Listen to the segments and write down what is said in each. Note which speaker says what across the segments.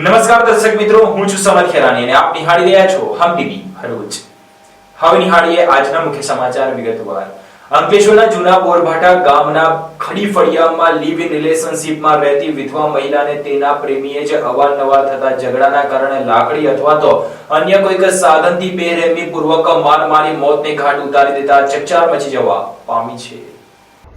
Speaker 1: નમસ્કાર દર્શક મિત્રો, હું છું સમર ખેરાની અને આપ નિહાળી રહ્યા છો હમ ટીવી ભરૂચ। હવે નિહાળીએ આજના મુખ્ય સમાચાર વિગતવાર। અંકલેશ્વરના જૂના બોરભાટા ગામના ખડી ફળિયામાં લિવ ઇન રિલેશનશિપમાં રહેતી વિધવા મહિલાને તેના પ્રેમીએ જ અવારનવાર થતા ઝઘડાના કારણે લાકડી અથવા તો અન્ય કોઈક સાધનથી બેરહેમીપૂર્વક માર મારી મોતને ઘાટ ઉતારી દેતા ચકચાર મચી જવા પામી છે।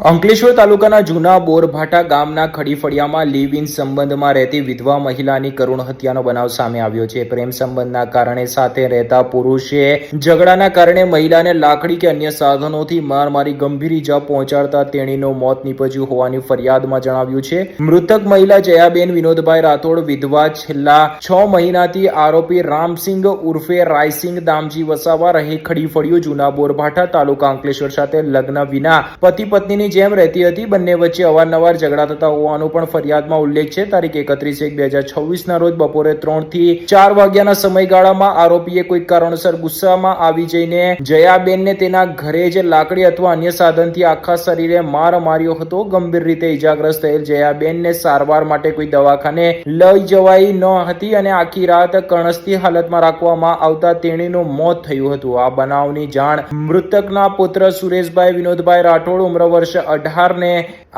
Speaker 1: અંકલેશ્વર તાલુકાના જૂના બોરભાટા ગામના ખડી ફળિયામાં લિવ ઇન સંબંધમાં રહેતી વિધવા મહિલાની કરુણ હત્યાનો બનાવ સામે આવ્યો છે। પ્રેમ સંબંધના કારણે સાથે રહેતા પુરુષે ઝઘડાના કારણે મહિલાને લાકડી કે અન્ય સાધનોથી માર મારી ગંભીર ઈજા પહોંચાડતા તેણીનું મોત નીપજ્યું હોવાની ફરિયાદમાં જણાવ્યું છે। મૃતક મહિલા જયાબેન વિનોદભાઈ રાઠોડ વિધવા છેલ્લા 6 મહિનાથી આરોપી રામસિંહ ઉર્ફે રાયસિંહ દામજી વસાવા રહે ખડી ફળિયું જૂના બોરભાટા તાલુકા અંકલેશ્વર સાથે લગ્ન વિના પતિ પત્નીની જેમ રહેતી હતી। બંને વચ્ચે અવારનવાર ઝઘડા થતા હોવાનો પણ ફરિયાદમાં ઉલ્લેખ છે। તારીખ 31/1/2026 ના રોજ બપોરે 3 થી 4 વાગ્યાના સમયગાળામાં આરોપીએ કોઈ કારણસર ગુસ્સામાં આવી જઈને જયાબેનને તેના ઘરે જ લાકડી અથવા અન્ય સાધનથી આખા શરીરે માર માર્યો હતો। ગંભીર રીતે ઈજાગ્રસ્ત થયેલ જયાબેનને સારવાર માટે કોઈ દવાખાને લઈ જવાઈ ન હતી અને આખી રાત કણસતી હાલતમાં રાખવામાં આવતા તેણીનું મોત થયું હતું। આ બનાવની જાણ મૃતકના પુત્ર સુરેશભાઈ વિનોદભાઈ રાઠોડ ઉંમર વર્ષ 18 ને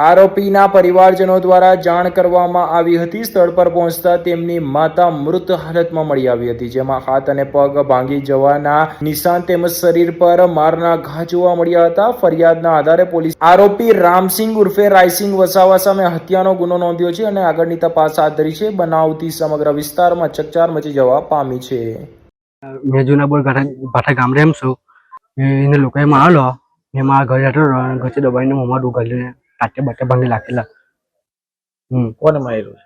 Speaker 1: આરોપીના પરિવારજનો દ્વારા જાણ કરવામાં આવી હતી। સ્થળ પર પહોંચતા તેમની માતા મૃત હાલતમાં મળી આવી હતી, જેમાં હાથ અને પગ ભાંગી જવાના નિશાન તેમજ શરીર પર મારના ઘા જોવા મળ્યા હતા। ફરિયાદના આધારે પોલીસ આરોપી રામસિંહ ઉર્ફે રાયસિંહ વસાવા સામે હત્યાનો ગુનો નોંધ્યો છે અને આગળની તપાસ હાથ ધરી છે। બનાવથી સમગ્ર વિસ્તારમાં ચકચાર મચી જવા પામી છે।
Speaker 2: મેં જૂના બોરભાટા ગામ રેમ છું। એને લોકોએ મારેલો ને મારા ઘરે હતો ઘરે દબાઈને મોંમાં ડૂગાડીને પાટે બાટે ભાંગી નાખેલા।
Speaker 3: કોને માર્યું?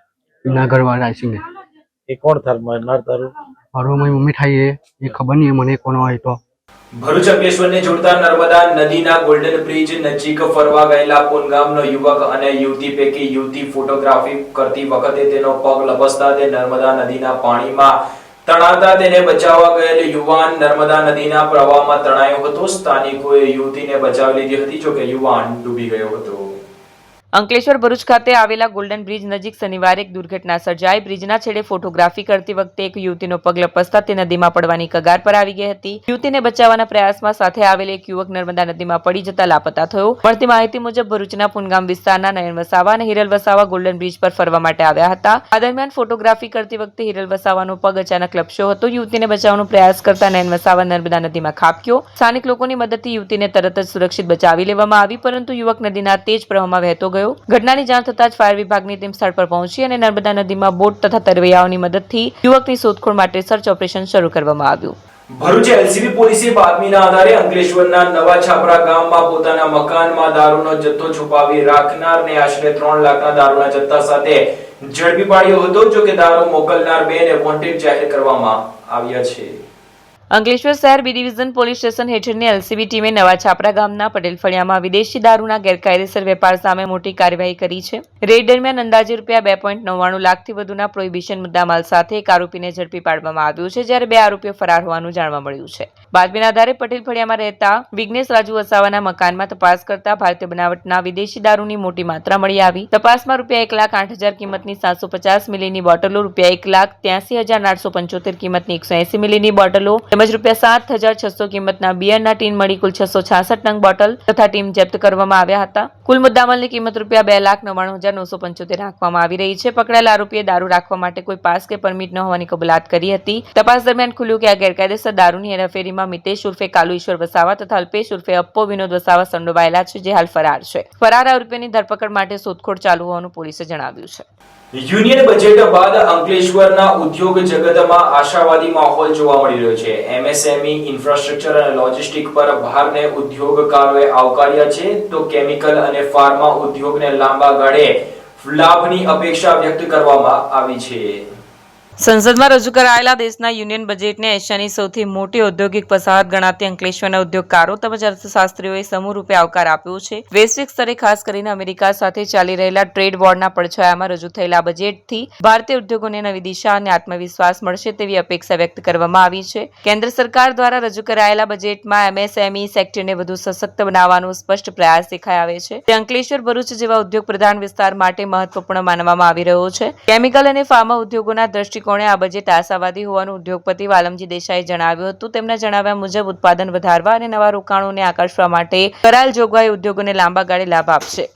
Speaker 2: એના ઘરવાળા રાયસિંહ
Speaker 3: એ કોણ મારનાર તારું?
Speaker 2: મારું મારી મમ્મી થાય એ ખબર નહીં મને કોનો હોય તો।
Speaker 1: ભરૂચ અંકલેશ્વરને જોડતા નર્મદા નદીના ગોલ્ડન બ્રિજ નજીક ફરવા ગયેલા પુનગામનો યુવક અને યુવતી પૈકી યુવતી ફોટોગ્રાફી કરતી વખતે તેનો પગ લપસતા તે નર્મદા નદીના પાણીમાં તણાતા તેને બચાવવા ગયેલ યુવાન નર્મદા નદીના પ્રવાહમાં તણાયો હતો। સ્થાનિકોએ યુવતીને બચાવી લીધી હતી, જોકે યુવાન ડૂબી ગયો હતો।
Speaker 4: અંકલેશ્વર ભરૂચ ખાતે આવેલા ગોલ્ડન બ્રિજ નજીક શનિવારે એક દુર્ઘટના સર્જાઈ। બ્રિજના છેડે ફોટોગ્રાફી કરતી વખતે એક યુવતીનો પગ લપસતા તે નદીમાં પડવાની કગાર પર આવી ગઈ હતી। યુવતીને બચાવવાના પ્રયાસમાં સાથે આવેલ એક યુવક નર્મદા નદીમાં પડી જતા લાપતા થયો। મળતી માહિતી મુજબ ભરૂચના પુનગામ વિસ્તારના નયન વસાવા અને હિરલ વસાવા ગોલ્ડન બ્રિજ પર ફરવા માટે આવ્યા હતા। આ દરમિયાન ફોટોગ્રાફી કરતી વખતે હિરલ વસાવાનો પગ અચાનક લપસ્યો હતો। યુવતીને બચાવવાનો પ્રયાસ કરતા નયન વસાવા નર્મદા નદીમાં ખાબક્યો। સ્થાનિક લોકોની મદદથી યુવતીને તરત જ સુરક્ષિત બચાવી લેવામાં આવી, પરંતુ યુવક નદીના તેજ પ્રવાહમાં વહેતો ગયો। ઘટનાની જાણ થતાં જ ફાયર વિભાગની ટીમ સ્થળ પર પહોંચી અને નર્મદા નદીમાં બોટ તથા તરવૈયાઓની મદદથી યુવકની શોધખોળ માટે સર્ચ ઓપરેશન શરૂ કરવામાં આવ્યું।
Speaker 1: ભરૂચ એલસીબી પોલીસે બાતમીના આધારે અંકલેશ્વરના નવા છાપરા ગામમાં પોતાના મકાનમાં દારૂનો જથ્થો છુપાવી રાખનારને આશરે 3 લાખના દારૂના જથ્થા સાથે ઝડપી પાડ્યો હતો, જો કે દારૂ મોકલનાર બેને વોન્ટેડ જાહેર કરવામાં આવ્યા છે।
Speaker 4: અંકલેશ્વર શહેર બી ડિવિઝન પોલીસ સ્ટેશન હેઠળની એલસીબી ટીમે નવા છાપરા ગામના પટેલ ફળિયામાં વિદેશી દારૂના ગેરકાયદેસર વેપાર સામે મોટી કાર્યવાહી કરી છે। રેડ દરમિયાન અંદાજે ₹2.99 લાખથી વધુના પ્રોહિબિશન મુદ્દામાલ સાથે એક આરોપીને ઝડપી પાડવામાં આવ્યો છે, જ્યારે 2 આરોપીઓ ફરાર હોવાનું જાણવા મળ્યું છે। બાતમીના આધારે પટેલ ફળિયામાં રહેતા વિઘ્નેશ રાજુ વસાવાના મકાનમાં તપાસ કરતા ભારતીય બનાવટના વિદેશી દારૂની મોટી માત્રા મળી આવી। તપાસમાં ₹1,08,000 કિંમતની 750 મિલીની બોટલો, ₹1,83,875 કિંમતની 180 મિલીની બોટલો તેમજ ₹7,600 કિંમતના બિયરના ટીન મળી કુલ 666 નંગ બોટલ તથા ટીમ જપ્ત કરવામાં આવ્યા હતા। કુલ મુદ્દામાલની કિંમત ₹2,99,975 રાખવામાં આવી રહી છે। પકડાયેલા આરોપીએ દારૂ રાખવા માટે કોઈ પાસ કે પરમિટ ન હોવાની કબૂલાત કરી હતી। તપાસ દરમિયાન ખુલ્યું કે આ ગેરકાયદેસર દારૂની હેરાફેરીમાં મિતેશ ઉર્ફે કાલુ ઈશ્વર વસાવા તથા અલ્પેશ ઉર્ફે અપ્પો વિનોદ વસાવા સંડોવાયેલા છે, જે હાલ ફરાર છે। ફરાર આરોપીની ધરપકડ માટે શોધખોળ ચાલુ હોવાનું પોલીસે જણાવ્યું છે।
Speaker 1: યુનિયન બજેટ બાદ અંકલેશ્વરના ઉદ્યોગ જગતમાં આશાવાદી માહોલ જોવા મળી રહ્યો છે। એમએસએમઈ, ઇન્ફ્રાસ્ટ્રક્ચર અને લોજિસ્ટિક પર ભારને ઉદ્યોગકારોએ આવકાર્યા છે, તો કેમિકલ અને ફાર્મા ઉદ્યોગને લાંબા ગાળે લાભની અપેક્ષા વ્યક્ત કરવામાં આવી છે।
Speaker 4: સંસદમાં રજૂ કરાયેલા દેશના યુનિયન બજેટને એશિયાની સૌથી મોટી ઔદ્યોગિક વસાહત ગણાતી અંકલેશ્વરના ઉદ્યોગકારો તેમજ અર્થશાસ્ત્રીઓએ સમૂહ રૂપે આવકાર આપ્યો છે। વૈશ્વિક સ્તરે ખાસ કરીને અમેરિકા સાથે ચાલી રહેલા ટ્રેડ વોરના પડછાયામાં રજૂ થયેલા બજેટથી ભારતીય ઉદ્યોગોને નવી દિશા અને આત્મવિશ્વાસ મળશે તેવી અપેક્ષા વ્યક્ત કરવામાં આવી છે। કેન્દ્ર સરકાર દ્વારા રજૂ કરાયેલા બજેટમાં એમએસએમઈ સેક્ટરને વધુ સશક્ત બનાવવાનો સ્પષ્ટ પ્રયાસ દેખાઈ આવે છે। તે અંકલેશ્વર ભરૂચ જેવા ઉદ્યોગ પ્રધાન વિસ્તાર માટે મહત્વપૂર્ણ માનવામાં આવી રહ્યો છે। કેમિકલ અને ફાર્મા ઉદ્યોગોના દ્રષ્ટિકોણ દ્રષ્ટિકોણે આ બજેટ આશાવાદી હોવાનું ઉદ્યોગપતિ વાલમજી દેસાઈએ જણાવ્યું હતું. તેમના જણાવ્યા મુજબ ઉત્પાદન વધારવા અને નવા રોકાણોને આકર્ષવા માટે કરાયેલ જોગવાઈ ઉદ્યોગોને લાંબા ગાળે લાભ આપશે.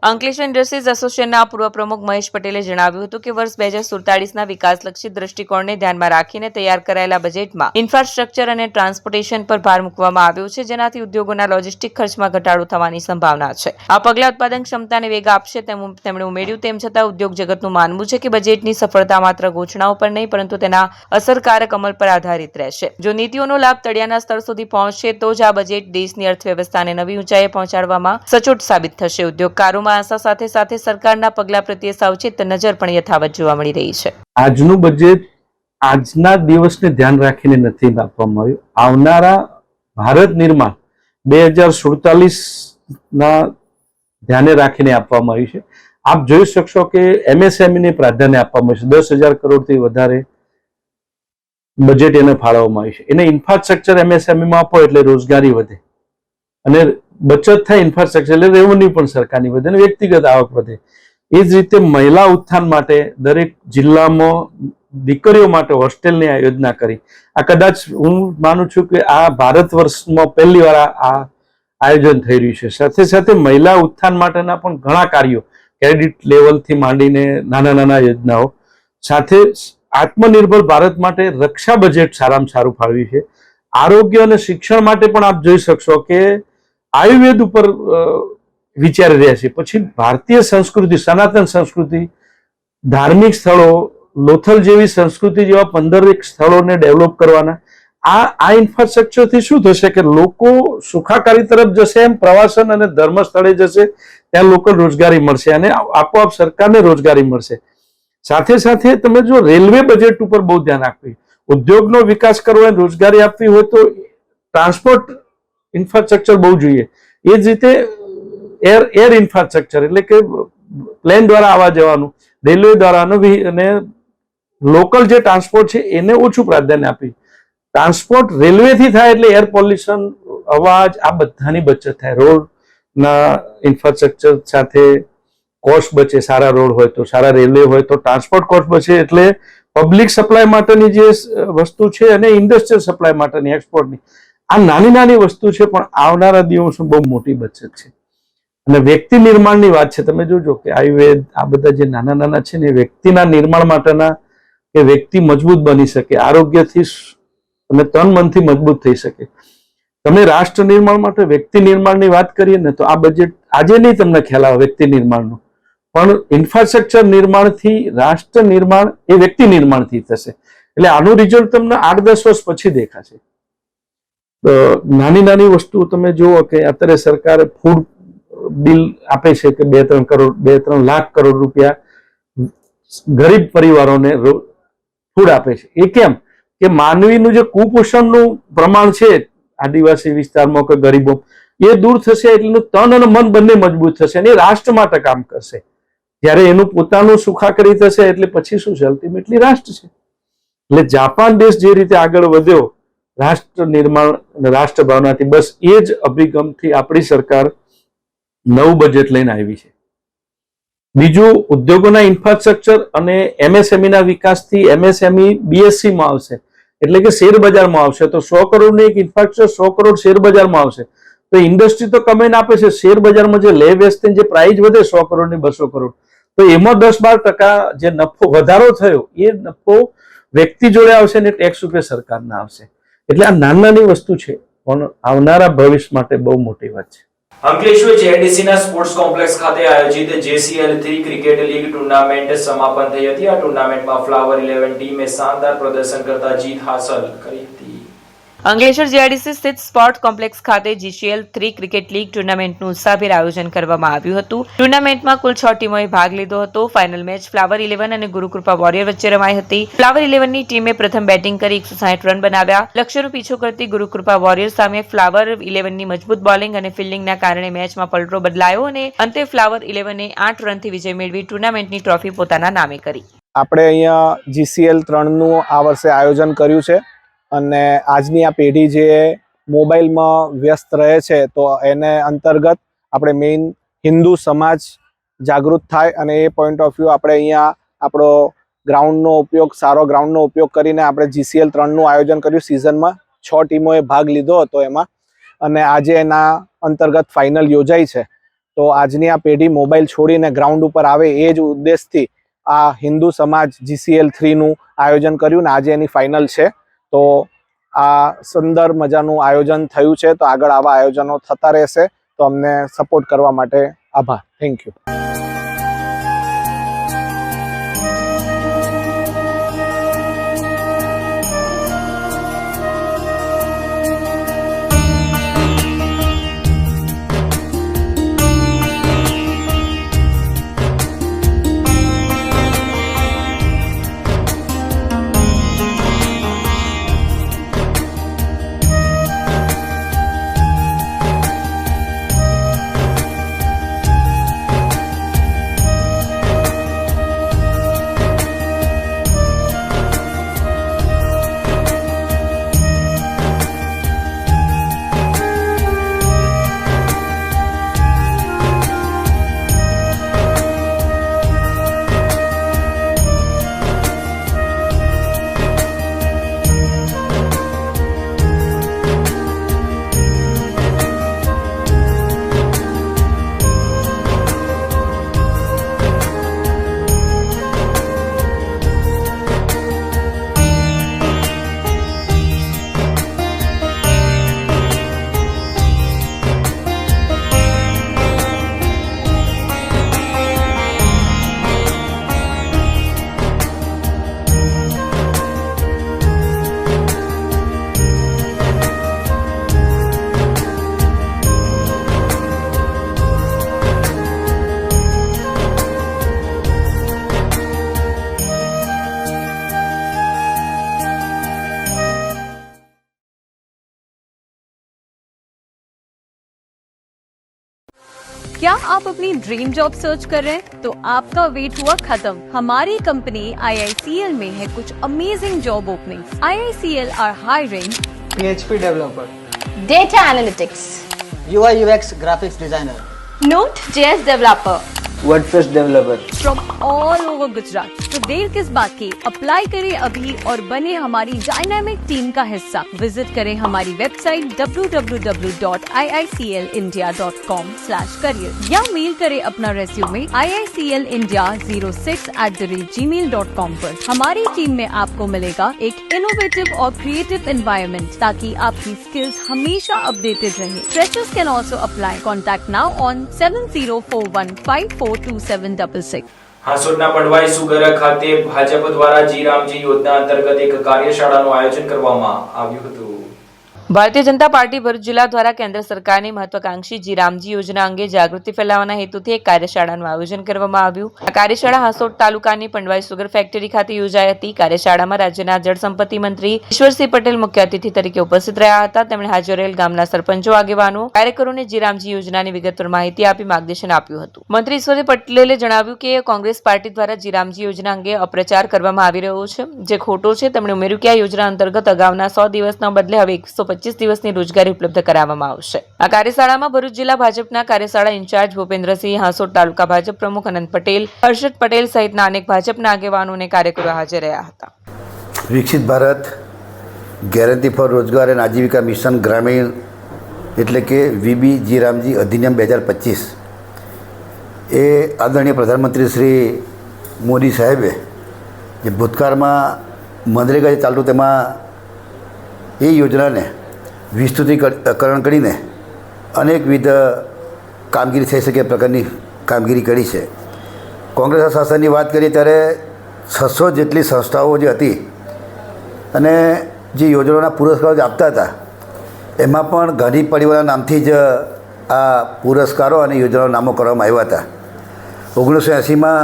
Speaker 4: અંકલેશ્વર ઇન્ડસ્ટ્રીઝ એસોસિએશનના પૂર્વ પ્રમુખ મહેશ પટેલે જણાવ્યું હતું કે વર્ષ 2047ના વિકાસલક્ષી દ્રષ્ટિકોણને ધ્યાનમાં રાખીને તૈયાર કરાયેલા બજેટમાં ઇન્ફ્રાસ્ટ્રક્ચર અને ટ્રાન્સપોર્ટેશન પર ભાર મૂકવામાં આવ્યો છે, જેનાથી ઉદ્યોગોના લોજિસ્ટિક ખર્ચમાં ઘટાડો થવાની સંભાવના છે. આ પગલાં ઉત્પાદન ક્ષમતાને વેગ આપશે તેમણે ઉમેર્યું. તેમ છતાં ઉદ્યોગ જગતનું માનવું છે કે બજેટની સફળતા માત્ર ઘોષણાઓ પર નહીં પરંતુ તેના અસરકારક અમલ પર આધારિત રહેશે. જો નીતિઓનો લાભ તળિયાના સ્તર સુધી પહોંચશે તો જ આ બજેટ દેશની અર્થવ્યવસ્થાને નવી ઊંચાઈએ પહોંચાડવામાં સચોટ સાબિત થશે. ઉદ્યોગકારોમાં આશા સાથે સાથે સરકારના પગલા પ્રત્યે સાવચેત નજર પણ યથાવત જોવા મળી રહી છે.
Speaker 3: આજનું બજેટ આજના દિવસને ધ્યાન રાખીને નથી આપવામાં આવ્યું. આવનારા ભારત નિર્માણ 2047ના ધ્યાને રાખીને આપવામાં આવ્યું છે. આપ જોઈ શકશો કે MSME ને પ્રાધાન્ય આપવામાં આવ્યું છે. 10,000 કરોડથી વધારે બજેટ એને ફાળવવામાં આવ્યું છે. એને ઇન્ફ્રાસ્ટ્રક્ચર MSME માં આપો એટલે રોજગારી વધે અને બચત થાય. ઇન્ફ્રાસ્ટ્રક્ચર એટલે રેવન્યુ પણ સરકારની વધે અને વ્યક્તિગત આવક વધે. એ જ રીતે મહિલા ઉત્થાન માટે દરેક જિલ્લામાં દીકરીઓ માટે હોસ્ટેલની આ યોજના કરી. આ કદાચ હું માનું છું કે આ ભારત વર્ષમાં પહેલી વાર આ આયોજન થઈ રહ્યું છે. સાથે સાથે મહિલા ઉત્થાન માટેના પણ ઘણા કાર્યો ક્રેડિટ લેવલથી માંડીને નાના નાના યોજનાઓ સાથે આત્મનિર્ભર ભારત માટે રક્ષા બજેટ સારામાં સારું ફાળવ્યું છે. આરોગ્ય અને શિક્ષણ માટે પણ આપ જોઈ શકશો કે આયુર્વેદ ઉપર વિચારી રહ્યા છે. પછી ભારતીય સંસ્કૃતિ, સનાતન સંસ્કૃતિ, ધાર્મિક સ્થળો, લોથલ જેવી સંસ્કૃતિ જેવા 15 સ્થળોને ડેવલપ કરવાના. આ ઇન્ફ્રાસ્ટ્રક્ચરથી શું થશે કે લોકો સુખાકારી તરફ જશે, એમ પ્રવાસન અને ધર્મ સ્થળે જશે, ત્યાં લોકલ રોજગારી મળશે અને આપોઆપ સરકારને રોજગારી મળશે. સાથે સાથે તમે જો રેલવે બજેટ ઉપર બહુ ધ્યાન આપવું, ઉદ્યોગનો વિકાસ કરવો અને રોજગારી આપવી હોય તો ટ્રાન્સપોર્ટ ઇન્ફ્રાસ્ટ્રક્ચર બહુ જોઈએ. એ જ રીતે એર ઇન્ફ્રાસ્ટ્રક્ચર એટલે કે પ્લેન દ્વારા આવવા જવાનું, રેલવે દ્વારાનું અને લોકલ જે ટ્રાન્સપોર્ટ છે એને ઓછું પ્રાધાન્ય આપી. ટ્રાન્સપોર્ટ રેલવેથી થાય એટલે એર પોલ્યુશન, અવાજ, આ બધાની બચત થાય. રોડના ઇન્ફ્રાસ્ટ્રક્ચર સાથે કોસ્ટ બચે. સારા રોડ હોય તો, સારા રેલવે હોય તો ટ્રાન્સપોર્ટ કોસ્ટ બચે. એટલે પબ્લિક સપ્લાય માટેની જે વસ્તુ છે અને ઇન્ડસ્ટ્રીયલ સપ્લાય માટેની, એક્સપોર્ટની, આ નાની નાની વસ્તુ છે પણ આવનારા દિવસમાં બહુ મોટી બચત છે. અને વ્યક્તિ નિર્માણની વાત છે. તમે જોજો કે આયુર્વેદ, આ બધા જે નાના નાના છે ને, વ્યક્તિના નિર્માણ માટેના, કે વ્યક્તિ મજબૂત બની શકે, આરોગ્યથી અને તન મનથી મજબૂત થઈ શકે. તમે રાષ્ટ્ર નિર્માણ માટે વ્યક્તિ નિર્માણની વાત કરીએ ને તો આ બજેટ આજે નહીં તમને ખ્યાલ આવે વ્યક્તિ નિર્માણનો, પણ ઇન્ફ્રાસ્ટ્રક્ચર નિર્માણથી રાષ્ટ્ર નિર્માણ એ વ્યક્તિ નિર્માણથી થશે. એટલે આનું રિઝલ્ટ તમને 8-10 વર્ષ પછી દેખાશે. નાની નાની વસ્તુ તમે જુઓ કે અત્યારે સરકારે ફૂડ બિલ આપે છે કે 2-3 લાખ કરોડ રૂપિયા ગરીબ પરિવારોને ફૂડ આપે છે. એ કેમ કે માનવીનું જે કુપોષણનું પ્રમાણ છે આદિવાસી વિસ્તારમાં કે ગરીબો, એ દૂર થશે એટલે તન અને મન બંને મજબૂત થશે અને એ રાષ્ટ્ર માટે કામ કરશે. જ્યારે એનું પોતાનું સુખાકારી થશે એટલે પછી શું છે, અલ્ટિમેટલી રાષ્ટ્ર છે. એટલે જાપાન દેશ જે રીતે આગળ વધ્યો રાષ્ટ્ર નિર્માણ અને રાષ્ટ્ર ભાવનાથી, બસ એ જ અભિગમથી આપણી સરકાર નવું બજેટ લઈને આવી છે. બીજું, ઉદ્યોગોના ઇન્ફ્રાસ્ટ્રક્ચર અને MSME ના વિકાસથી MSME BSC માં આવશે એટલે કે શેર બજારમાં આવશે. તો 100 કરોડની એક ઇન્ફ્રાસ્ટ્રક્ચર 100 કરોડ શેર બજારમાં આવશે. તો ઇન્ડસ્ટ્રી તો કમાઈને આપે છે, શેર બજારમાં જે લે વેચની જે પ્રાઇસ વધે 100 કરોડની 200 કરોડ, તો એમાં 10-12% જે નફો વધારો થયો એ નફો વ્યક્તિ જોડે આવશે ને ટેક્સ રૂપે સરકારના આવશે. એટલે આ નાની વસ્તુ છે પણ આવનારા ભવિષ્ય માટે બહુ મોટી વાત છે.
Speaker 1: અંકલેશ્વર JDC ના સ્પોર્ટ્સ કોમ્પ્લેક્સ ખાતે આયોજિત JCL3 ક્રિકેટ લીગ ટુર્નામેન્ટ સમાપન થઈ હતી. આ ટુર્નામેન્ટમાં ફ્લાવર 11 ટીમે શાનદાર પ્રદર્શન કરતા જીત હાંસલ કરી હતી.
Speaker 4: અંકલેશ્વર JDC સ્થિત સ્પોર્ટ કોમ્પ્લેક્સ ખાતે GCL3 ક્રિકેટ લીગ ટુર્નામેન્ટનું ઉત્સાહભેર આયોજન કરવામાં આવ્યું હતું. ટુર્નામેન્ટમાં કુલ 6 ટીમોએ ભાગ લીધો હતો. ફાઇનલ મેચ ફ્લાવર 11 અને ગુરુકૃપા વોરિયર વચ્ચે રમાઈ હતી. ફ્લાવર 11ની ટીમે પ્રથમ બેટિંગ કરી 160 રન બનાવ્યા. લક્ષ્યનો પીછો કરતી ગુરુકૃપા વોરિયર સામે ફ્લાવર 11ની મજબૂત બોલિંગ અને ફિલ્ડિંગના કારણે મેચમાં પલટો બદલાયો અને અંતે ફ્લાવર 11એ 8 રનથી વિજય મેળવી ટુર્નામેન્ટની ટ્રોફી પોતાના નામે કરી.
Speaker 5: આપણે અહીંયા GCL3નું આ વર્ષે આયોજન કર્યું છે અને આજની આ પેઢી જે મોબાઈલમાં વ્યસ્ત રહે છે તો એને અંતર્ગત આપણે મેઇન હિન્દુ સમાજ જાગૃત થાય અને એ પોઈન્ટ ઓફ વ્યૂ આપણે અહીંયા આપણો ગ્રાઉન્ડનો ઉપયોગ સારો ગ્રાઉન્ડનો ઉપયોગ કરીને આપણે GCL 3નું આયોજન કર્યું. સિઝનમાં 6 ટીમોએ ભાગ લીધો હતો એમાં, અને આજે એના અંતર્ગત ફાઇનલ યોજાઈ છે. તો આજની આ પેઢી મોબાઈલ છોડીને ગ્રાઉન્ડ ઉપર આવે એ જ ઉદ્દેશથી આ હિન્દુ સમાજ GCL 3નું આયોજન કર્યું ને આજે એની ફાઇનલ છે. તો આ સુંદર મજાનું આયોજન થયું છે. તો આગળ આવા આયોજનો થતા રહેશે. તો અમને સપોર્ટ કરવા માટે આભાર. Thank you.
Speaker 6: क्या आप अपनी ड्रीम जॉब सर्च कर रहे हैं? तो आपका वेट हुआ खत्म. हमारी कंपनी IICL में है कुछ amazing job openings. IICL are hiring
Speaker 7: PHP developer,
Speaker 8: Data Analytics,
Speaker 7: UI UX graphics designer,
Speaker 8: Node.js developer.
Speaker 7: WordPress developer.
Speaker 6: from all over Gujarat. तो देर किस बात की, अप्लाई करें अभी और बने हमारी डायनामिक टीम का हिस्सा. विजिट करें हमारी वेबसाइट www.iiclindia.com/career या मेल करें अपना रेज्यूमे iiclindia06@gmail.com पर. हमारी टीम में आपको मिलेगा एक इनोवेटिव और क्रिएटिव एनवायरनमेंट ताकि आपकी स्किल्स हमेशा अपडेटेड रहे. Freshers can also apply. Contact now on 7041542766.
Speaker 1: હાંસોડના પડવાઈ સુગર ખાતે ભાજપ દ્વારા જી રામજી યોજના અંતર્ગત એક કાર્યશાળાનું આયોજન કરવામાં આવ્યું હતું.
Speaker 4: ભારતીય જનતા પાર્ટી ભરૂચ જિલ્લા દ્વારા કેન્દ્ર સરકારની મહત્વાકાંક્ષી જી રામજી યોજના અંગે જાગૃતિ ફેલાવવાના હેતુથી એક કાર્યશાળાનું આયોજન કરવામાં આવ્યું. આ કાર્યશાળા હાંસોડ તાલુકાની પંડવાઈ સુગર ફેક્ટરી ખાતે યોજાઈ હતી. કાર્યશાળામાં રાજ્યના જળસંપત્તિ મંત્રી ઈશ્વરસિંહ પટેલ મુખ્ય અતિથિ તરીકે ઉપસ્થિત રહ્યા હતા. તેમણે હાજર રહેલ ગામના સરપંચો, આગેવાનો, કાર્યકરોને જી રામજી યોજનાની વિગતવાર માહિતી આપી માર્ગદર્શન આપ્યું હતું. મંત્રી ઈશ્વરસિંહ પટેલે જણાવ્યું કે કોંગ્રેસ પાર્ટી દ્વારા જી રામજી યોજના અંગે અપ્રચાર કરવામાં આવી રહ્યો છે, જે ખોટો છે. તેમણે ઉમેર્યું કે આ યોજના અંતર્ગત અગાઉના 100 દિવસના બદલે હવે 125 દિવસની રોજગારી ઉપલબ્ધ કરાવવામાં આવશે. આ કાર્યશાળામાં ભરૂચ જિલ્લા ભાજપના કાર્યશાળા ઇન્ચાર્જ ભૂપેન્દ્રસિંહ, હાંસોડ તાલુકા ભાજપ પ્રમુખ અનંત પટેલ, હર્ષદ પટેલ સહિતના અનેક ભાજપના આગેવાનો અને કાર્યકરો હાજર રહ્યા હતા.
Speaker 9: વિકસિત ભારત ગેરંટી ફોર રોજગાર અને આજીવિકા મિશન ગ્રામીણ એટલે કે VB જી રામજી અધિનિયમ 2025 એ આદરણીય પ્રધાનમંત્રી શ્રી મોદી સાહેબે જે ભૂતકાળમાં મનરેગા જે ચાલતું તેમાં એ યોજનાને વિસ્તૃતિકરણ કરીને અનેકવિધ કામગીરી થઈ શકે એ પ્રકારની કામગીરી કરી છે. કોંગ્રેસના શાસનની વાત કરીએ ત્યારે 600 જેટલી સંસ્થાઓ જે હતી અને જે યોજનાના પુરસ્કારો જે આપતા હતા એમાં પણ ગાંધી પરિવારના નામથી જ આ પુરસ્કારો અને યોજનાના નામો કરવામાં આવ્યા હતા. 1980માં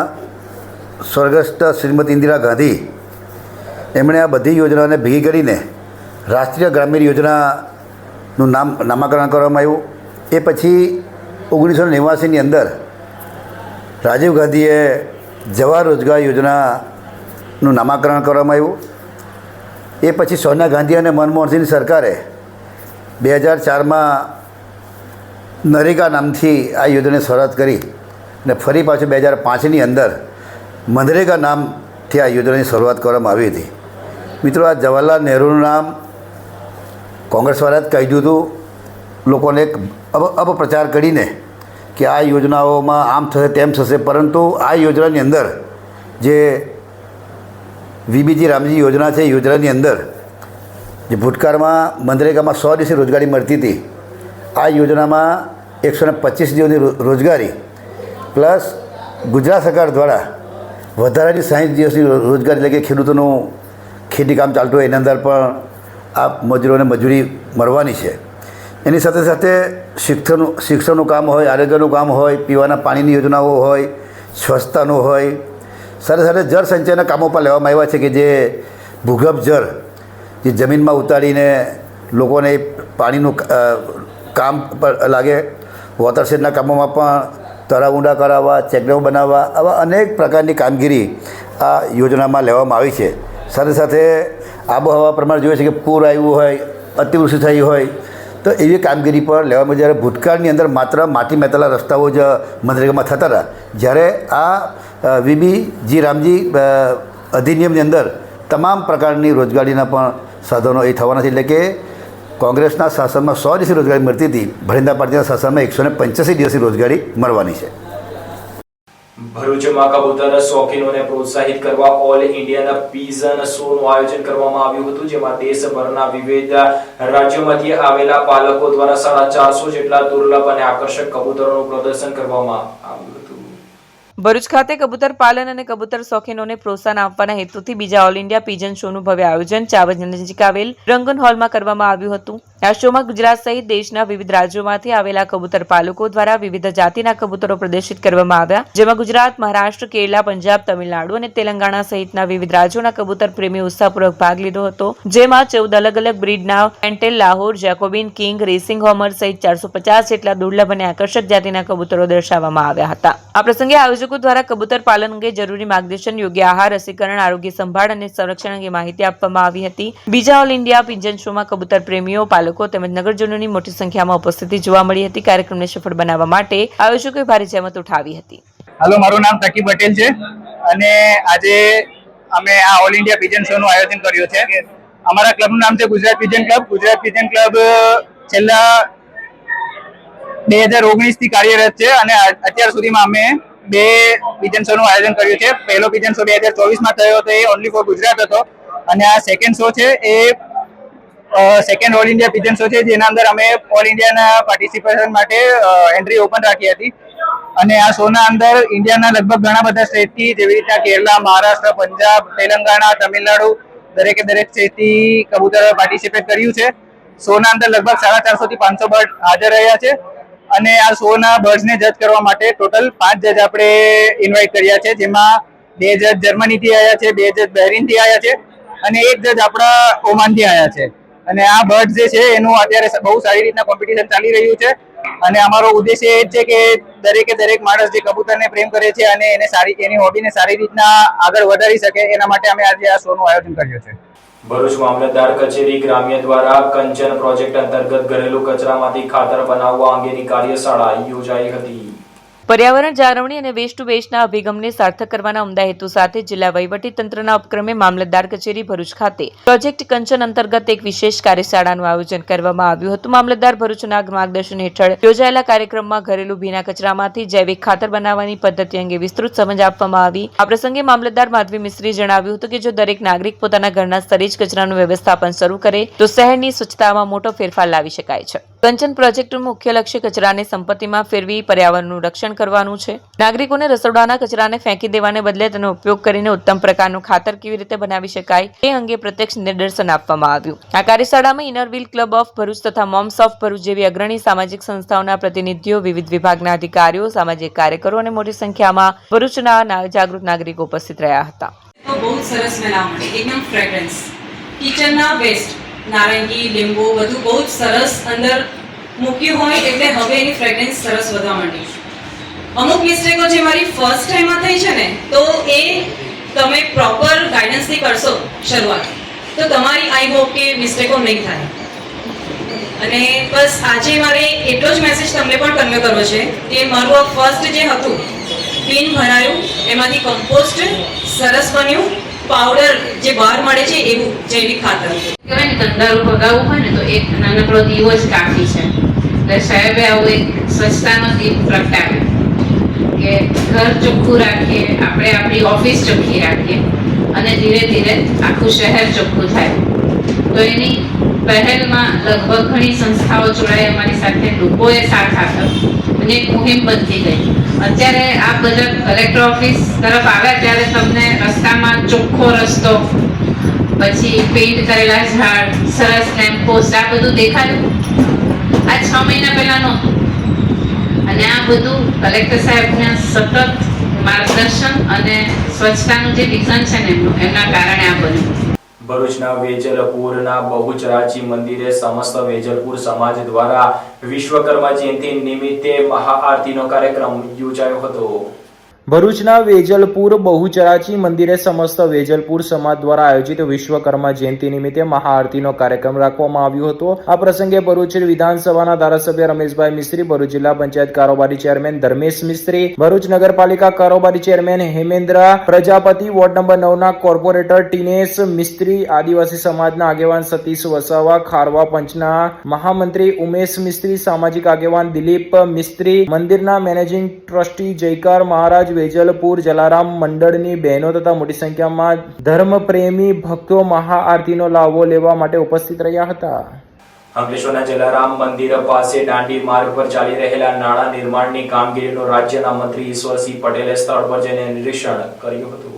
Speaker 9: સ્વર્ગસ્થ શ્રીમતી ઇન્દિરા ગાંધી એમણે આ બધી યોજનાઓને ભેગી કરીને રાષ્ટ્રીય ગ્રામીણ યોજનાનું નામાકરણ કરવામાં આવ્યું. એ પછી 1989ની અંદર રાજીવ ગાંધીએ જવાહર રોજગાર યોજનાનું નામાકરણ કરવામાં આવ્યું. એ પછી સોનિયા ગાંધી અને મનમોહનસિંહની સરકારે 2004માં નરેગા નામથી આ યોજનાની શરૂઆત કરી અને ફરી પાછું 2005ની અંદર મનરેગા નામ થી આ યોજનાની શરૂઆત કરવામાં આવી હતી. મિત્રો, આ જવાહરલાલ નહેરુનું નામ કોંગ્રેસવાળા જ કહી દીધું હતું, લોકોને એક અપપ્રચાર કરીને કે આ યોજનાઓમાં આમ થશે તેમ થશે, પરંતુ આ યોજનાની અંદર જે વીબીજી રામજી યોજના છે, યોજનાની અંદર જે ભૂતકાળમાં મનરેગામાં 100 દિવસની રોજગારી મળતી હતી, આ યોજનામાં 125 દિવસની રોજગારી પ્લસ ગુજરાત સરકાર દ્વારા વધારાની 60 દિવસની રોજગારી, એટલે કે ખેડૂતોનું ખેતી કામ ચાલતું હોય એની અંદર પણ આ મજૂરોને મજૂરી મળવાની છે. એની સાથે સાથે શિક્ષણનું કામ હોય, આરોગ્યનું કામ હોય, પીવાના પાણીની યોજનાઓ હોય, સ્વચ્છતાનું હોય, સાથે સાથે જળ સંચયના કામો પણ લેવામાં આવ્યા છે કે જે ભૂગર્ભ જળ જે જમીનમાં ઉતારીને લોકોને પાણીનું કામ પર લાગે, વોટરશેડના કામોમાં પણ તળાવ ઊંડા કરાવવા, ચેકડેમ બનાવવા, આવા અનેક પ્રકારની કામગીરી આ યોજનામાં લેવામાં આવી છે. સાથે સાથે આબોહવા પ્રમાણે જોઈએ છે કે પૂર આવ્યું હોય, અતિવૃષ્ટિ થઈ હોય તો એવી કામગીરી પર લેવામાં. જ્યારે ભૂતકાળની અંદર માત્ર માટી મેતેલા રસ્તાઓ જ મનરેગામાં થતા હતા, જ્યારે આ વીબીજી રામજી અધિનિયમની અંદર તમામ પ્રકારની રોજગારીના પણ સાધનો એ થવાના છે. એટલે કે કોંગ્રેસના શાસનમાં 100 દિવસની રોજગારી મળતી હતી, ભારતીય પાર્ટીના શાસનમાં 185 દિવસની રોજગારી મળવાની છે.
Speaker 1: ભરૂચમાં કબૂતર શોખીનોને પ્રોત્સાહિત કરવા ઓલ ઇન્ડિયન પીજન શોનું આયોજન કરવામાં આવ્યું હતું, જેમાં દેશભરના વિવિધ રાજ્યોમાંથી આવેલા પાલકો દ્વારા 450 જેટલા દુર્લભ અને આકર્ષક કબૂતરોનું પ્રદર્શન કરવામાં આવ્યું હતું.
Speaker 4: ભરૂચ ખાતે કબૂતર પાલન અને કબૂતર શોખીનોને પ્રોત્સાહન આપવાના હેતુથી બીજા ઓલ ઇન્ડિયા પીજન શોનું ભવ્ય આયોજન ચાવજ નજીક આવેલ રંગન હોલમાં કરવામાં આવ્યું હતું. આ શોમાં ગુજરાત સહિત દેશના વિવિધ રાજ્યોમાંથી આવેલા કબૂતર પાલકો દ્વારા વિવિધ જાતિના કબૂતરો પ્રદર્શિત કરવામાં આવ્યા, જેમાં ગુજરાત, મહારાષ્ટ્ર, કેરળ, પંજાબ, તમિલનાડુ અને તેલંગાણા સહિતના વિવિધ રાજ્યોના કબૂતર પ્રેમીઓ ઉત્સાહપૂર્વક ભાગ લીધો હતો, જેમાં 14 અલગ અલગ બ્રીડના પેન્ટેલ, લાહોર, જેકોબિન, કિંગ, રેસિંગ હોમર સહિત 450 જેટલા દુર્લભ અને આકર્ષક જાતિના કબૂતરો દર્શાવવામાં આવ્યા હતા. આ પ્રસંગે આયોજકો દ્વારા કબૂતર પાલન અંગે જરૂરી માર્ગદર્શન, યોગ્ય આહાર, રસીકરણ, આરોગ્ય સંભાળ અને સંરક્ષણ અંગે માહિતી આપવામાં આવી હતી. બીજા ઓલ ઇન્ડિયા પીજન શોમાં કબૂતર પ્રેમીઓ, પાલકો તેમજ નગરજનોની મોટી સંખ્યામાં ઉપસ્થિતિ જોવા મળી હતી. કાર્યક્રમને સફળ બનાવવા માટે આયોજકોએ ભારે જહેમત ઉઠાવી હતી.
Speaker 10: હાલો, મારું નામ તકી પટેલ છે અને આજે અમે આ ઓલ ઇન્ડિયા પીજન શોનું આયોજન કર્યું છે. અમારા ક્લબનું નામ છે Gujarat pigeon club. Gujarat pigeon club છેલ્લા 2019 થી કાર્યરત છે અને અત્યાર સુધીમાં અમે 2 પીજન શોનું આયોજન કર્યું છે. પહેલો પીજન શો 2024 માં થયો હતો, એ ઓનલી ફોર ગુજરાત હતો, અને આ સેકન્ડ શો છે એ second all India pigeon show છે, જેના અંદર અમે ઓલ ઇન્ડિયાના પાર્ટિસિપેશન માટે એન્ટ્રી ઓપન રાખી હતી. અને આ શોના અંદર ઇન્ડિયાના લગભગ ઘણા બધા સ્ટેટથી, જેવી રીતના કેરળ, મહારાષ્ટ્ર, પંજાબ, તેલંગાણા, તમિલનાડુ, દરેક સ્ટેટથી કબૂતરોએ પાર્ટિસિપેટ કર્યું છે. શોના અંદર લગભગ 450 થી 500 બર્ડ હાજર રહ્યા છે અને આ શોના બર્ડ્સને જજ કરવા માટે ટોટલ 5 જજ આપણે ઇન્વાઇટ કર્યા છે, જેમાં 2 જજ જર્મનીથી આવ્યા છે, 2 જજ બહેરીનથી આવ્યા છે અને 1 જજ આપણા ઓમાનથી આવ્યા છે. અને આ બર્ડ જે છે એનું અત્યારે બહુ સારી રીતના કોમ્પિટિશન ચાલી રહ્યું છે અને અમારો ઉદ્દેશ્ય એ છે કે દરેક માણસ જે કબૂતરને પ્રેમ કરે છે અને એની હોબીને સારી રીતના આગળ વધારી શકે, એના માટે અમે આજે આ શોનું આયોજન કર્યું છે.
Speaker 1: ભરૂચ મામલતદાર કચેરી ગ્રામ્ય દ્વારા કંચન પ્રોજેક્ટ અંતર્ગત ઘરેલું કચરામાંથી ખાતર બનાવવા અંગેની કાર્યશાળા યોજાઈ હતી.
Speaker 4: પર્યાવરણ જાળવણી અને વેસ્ટ ટુ વેસ્ટના અભિગમને સાર્થક કરવાના ઉમદા હેતુ સાથે જિલ્લા વહીવટી તંત્રના ઉપક્રમે મામલતદાર કચેરી ભરૂચ ખાતે પ્રોજેક્ટ કંચન અંતર્ગત એક વિશેષ કાર્યશાળાનું આયોજન કરવામાં આવ્યું હતું. મામલતદાર ભરૂચના માર્ગદર્શન હેઠળ યોજાયેલા કાર્યક્રમમાં ઘરેલું ભીના કચરામાંથી જૈવિક ખાતર બનાવવાની પદ્ધતિ અંગે વિસ્તૃત સમજ આપવામાં આવી. આ પ્રસંગે મામલતદાર માધવી મિસ્ત્રીએ જણાવ્યું હતું કે જો દરેક નાગરિક પોતાના ઘરના સ્તરે જ કચરાનું વ્યવસ્થાપન શરૂ કરે તો શહેરની સ્વચ્છતામાં મોટો ફેરફાર લાવી શકાય છે. કંચન પ્રોજેક્ટનું મુખ્ય લક્ષ્ય કચરાને સંપત્તિમાં ફેરવી પર્યાવરણનું રક્ષણ કરવાનું છે. નાગરિકોને રસોડાના કચરાને ફેંકી દેવાને બદલે તેનો ઉપયોગ કરીને ઉત્તમ પ્રકારનું ખાતર કેવી રીતે બનાવી શકાય તે અંગે પ્રત્યક્ષ નિદર્શન આપવામાં આવ્યું. આ કાર્યશાળામાં inner wheel club of Bharuch તથા મોમ્સ ઓફ ભરૂચ જેવી અગ્રણી સામાજિક સંસ્થાઓના પ્રતિનિધિઓ, વિવિધ વિભાગના અધિકારીઓ, સામાજિક કાર્યકરો અને મોટી સંખ્યામાં ભરૂચના જાગૃત નાગરિકો ઉપસ્થિત રહ્યા હતા.
Speaker 11: બહુ સરસ બનાવટ, એકદમ ફ્રેગ્રન્સ, કિચનના વેસ્ટ, નારંગી, લીંબુ બધું બહુ જ સરસ અંદર મૂક્યું હોય એટલે હવે એની ફ્રેગ્રન્સ સરસ વધવા માંડી. અમુક મિસ્ટેકો જે મારી ફર્સ્ટ ટાઈમમાં થઈ છે ને, તો એ તમે પ્રોપર ગાઈડન્સથી કરશો શરૂઆત, તો તમારી આઈ હોપ કે મિસ્ટેકો નહીં થાય. અને બસ આજે મારે એટલો જ મેસેજ તમને પણ કન્વે કરવો છે કે મારું આ ફર્સ્ટ જે હતું બિન ભરાયું, એમાંથી કમ્પોસ્ટ સરસ બન્યું. પાવડર જે બહાર મળે છે એવું જૈવિક ખાતર.
Speaker 12: કહેવાય ને કંદારું ભગાવવું હોય ને તો એક નાનકડો દીવો જ કાફી છે. એટલે સાહેબે આવું એક સ્વચ્છતાનો દીપ પ્રગટાવ્યો કે ઘર ચોખ્ખું રાખીએ, આપણે આપણી ઓફિસ ચોખ્ખી રાખીએ અને ધીરે ધીરે આખું શહેર ચોખ્ખું થાય. તો એની પહેલમાં લગભગ ઘણી સંસ્થાઓ જોડાઈ અમારી સાથે, લોકોએ સાથ આપ્યો અને એક મુહિમ બનતી ગઈ. અત્યારે આપ બધા કલેક્ટર ઓફિસ તરફ આવ્યા ત્યારે તમને રસ્તામાં ચોખ્ખો રસ્તો, પછી પેઇન્ટ કરેલા ઝાડ, સરસ લેમ્પ પોસ્ટ, આ બધું દેખાયું. આ 6 મહિના પહેલા નહોતું. અને આ બધું કલેક્ટર સાહેબના સતત માર્ગદર્શન અને સ્વચ્છતાનું જે વિઝન છે ને એમના કારણે આ બન્યું.
Speaker 1: ભરૂચના વેજલપુરના બહુચરાજી મંદિરે સમસ્ત વેજલપુર સમાજ દ્વારા વિશ્વકર્મા જયંતિ નિમિત્તે મહાઆરતીનો કાર્યક્રમ યોજાયો હતો. ભરૂચના વેજલપુર બહુચરાજી મંદિરે સમસ્ત વેજલપુર સમાજ દ્વારા આયોજિત વિશ્વકર્મા જયંતિ નિમિત્તે મહાઆરતીનો કાર્યક્રમ રાખવામાં આવ્યો હતો. આ પ્રસંગે ભરૂચ વિધાનસભાના ધારાસભ્ય રમેશભાઈ મિસ્ત્રી, ભરૂચ જિલ્લા પંચાયત કારોબારી ચેરમેન ધર્મેશ મિસ્ત્રી, ભરૂચ નગરપાલિકા કારોબારી chairman Hemendra Prajapati, ward number 9ના કોર્પોરેટર ટીનેશ મિસ્ત્રી, આદિવાસી સમાજના આગેવાન સતીશ વસાવા, ખારવા પંચના મહામંત્રી ઉમેશ મિસ્ત્રી, સામાજિક આગેવાન દિલીપ મિસ્ત્રી, મંદિરના મેનેજિંગ ટ્રસ્ટી જયકાર મહારાજ, વેજલપુર જલારામ મંડળની બહેનો તથા મોટી સંખ્યામાં ધર્મપ્રેમી ભક્તો મહાઆરતીનો લાભો લેવા માટે ઉપસ્થિત રહ્યા હતા. અંકલેશ્વરના જલારામ મંદિર પાસે દાંડી માર્ગ પર ચાલી રહેલા નાળા નિર્માણની કામગીરીનું રાજ્યના મંત્રી ઈશ્વરસિંહ પટેલે સ્થળ પર જઈને નિરીક્ષણ કર્યું હતું.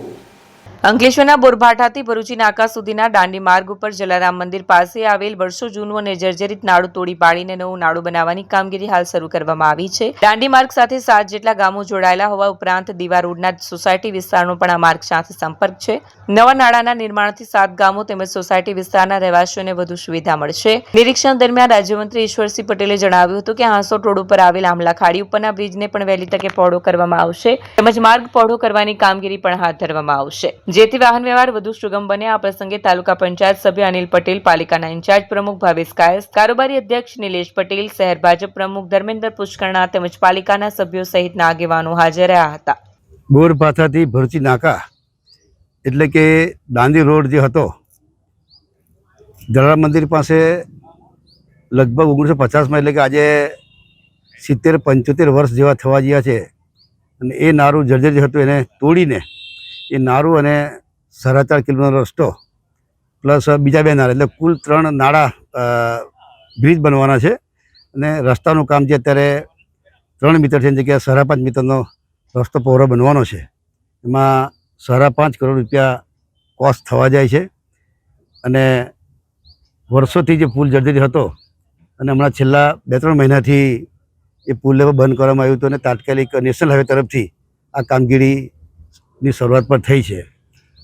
Speaker 4: અંકલેશ્વરના બોરભાઠાથી ભરૂચી નાકા સુધીના દાંડી માર્ગ ઉપર જલારામ મંદિર પાસે આવેલ વર્ષો જૂનું અને જર્જરિત નાળું તોડી પાડીને નવું નાળું બનાવવાની કામગીરી હાલ શરૂ કરવામાં આવી છે. દાંડી માર્ગ સાથે 7 જેટલા ગામો જોડાયેલા હોવા ઉપરાંત દીવા રોડના સોસાયટી વિસ્તારનો પણ આ માર્ગ સાથે સંપર્ક છે. નવા નાળાના નિર્માણથી 7 ગામો તેમજ સોસાયટી વિસ્તારના રહેવાસીઓને વધુ સુવિધા મળશે. નિરીક્ષણ દરમિયાન રાજ્યમંત્રી ઈશ્વરસિંહ પટેલે જણાવ્યું હતું કે હાંસોટ રોડ ઉપર આવેલ આમલા ખાડી ઉપરના બ્રિજને પણ વહેલી તકે પહોળો કરવામાં આવશે તેમજ માર્ગ પહોળો કરવાની કામગીરી પણ હાથ ધરવામાં આવશે, જેથી વાહન વ્યવહાર વધુ સુગમ બને. આ પ્રસંગે તાલુકા પંચાયત સભ્ય અનિલ પટેલ, પાલિકાના ઇન્ચાર્જ પ્રમુખ ભાવેશ કાયસ, કારોબારી અધ્યક્ષ નિલેશ પટેલ, શહેર ભાજપ પ્રમુખ ધર્મેન્દ્ર પુષ્કરણા તેમજ પાલિકાના સભ્યો સહિતના આગેવાનો હાજર રહ્યા હતા.
Speaker 9: બોરભાઠાથી ભરૂચી નાકા એટલે કે દાંડી રોડ જે હતો, જલારામ મંદિર પાસે લગભગ 1950માં એટલે કે આજે 70-75 વર્ષ જેવા થવા ગયા છે. અને એ નારું જર્જરિત હતું, એને તોડીને એ નારું અને 4.5 કિલોમીટરનો રસ્તો પ્લસ બીજા 2 નાળા એટલે કુલ 3 નાળા બ્રિજ બનવાના છે. અને રસ્તાનું કામ જે અત્યારે 3 મીટરની જગ્યાએ 5.5 મીટરનો રસ્તો પહોળો બનવાનો છે. એમાં 5.5 કરોડ રૂપિયા કોસ્ટ થવા જાય છે. અને વર્ષોથી જે પુલ જર્જરિત હતો અને હમણાં છેલ્લા 2-3 મહિનાથી એ પુલને બંધ કરવામાં આવ્યું હતું અને તાત્કાલિક નેશનલ હાઈવે તરફથી આ કામગીરીની શરૂઆત પણ થઈ છે.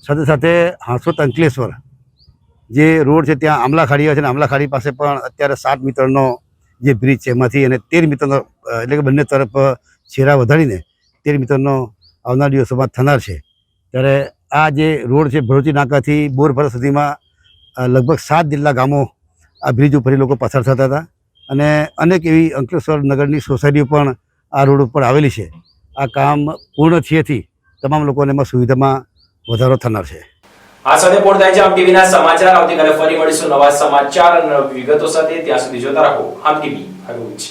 Speaker 9: સાથે સાથે હાંસોટ અંકલેશ્વર જે રોડ છે ત્યાં આમલા ખાડી આવે છે અને આમલા ખાડી પાસે પણ અત્યારે 7 મીટરનો જે બ્રિજ છે એમાંથી અને 13 મીટરનો એટલે કે બંને તરફ છેરા વધારીને 13 મીટરનો આવનાર દિવસોમાં થનાર છે. ત્યારે આ જે રોડ છે ભરૂચી નાકાથી બોરભાઠા સુધીમાં લગભગ 7 જેટલા ગામો આ બ્રિજ ઉપર લોકો પસાર થતા હતા અને અનેક એવી અંકલેશ્વર નગરની સોસાયટીઓ પણ આ રોડ ઉપર આવેલી છે. આ કામ પૂર્ણ થયેથી તમામ લોકોને એમાં સુવિધામાં વધારો થનાર છે.
Speaker 1: આ સાથે પૂર્ણ થાય છે આમ ટીવીના સમાચાર. આવતીકાલે ફરી મળીશું નવા સમાચાર અને વિગતો સાથે. ત્યાં સુધી જોતા રહો આમ ટીવી ભરૂચ.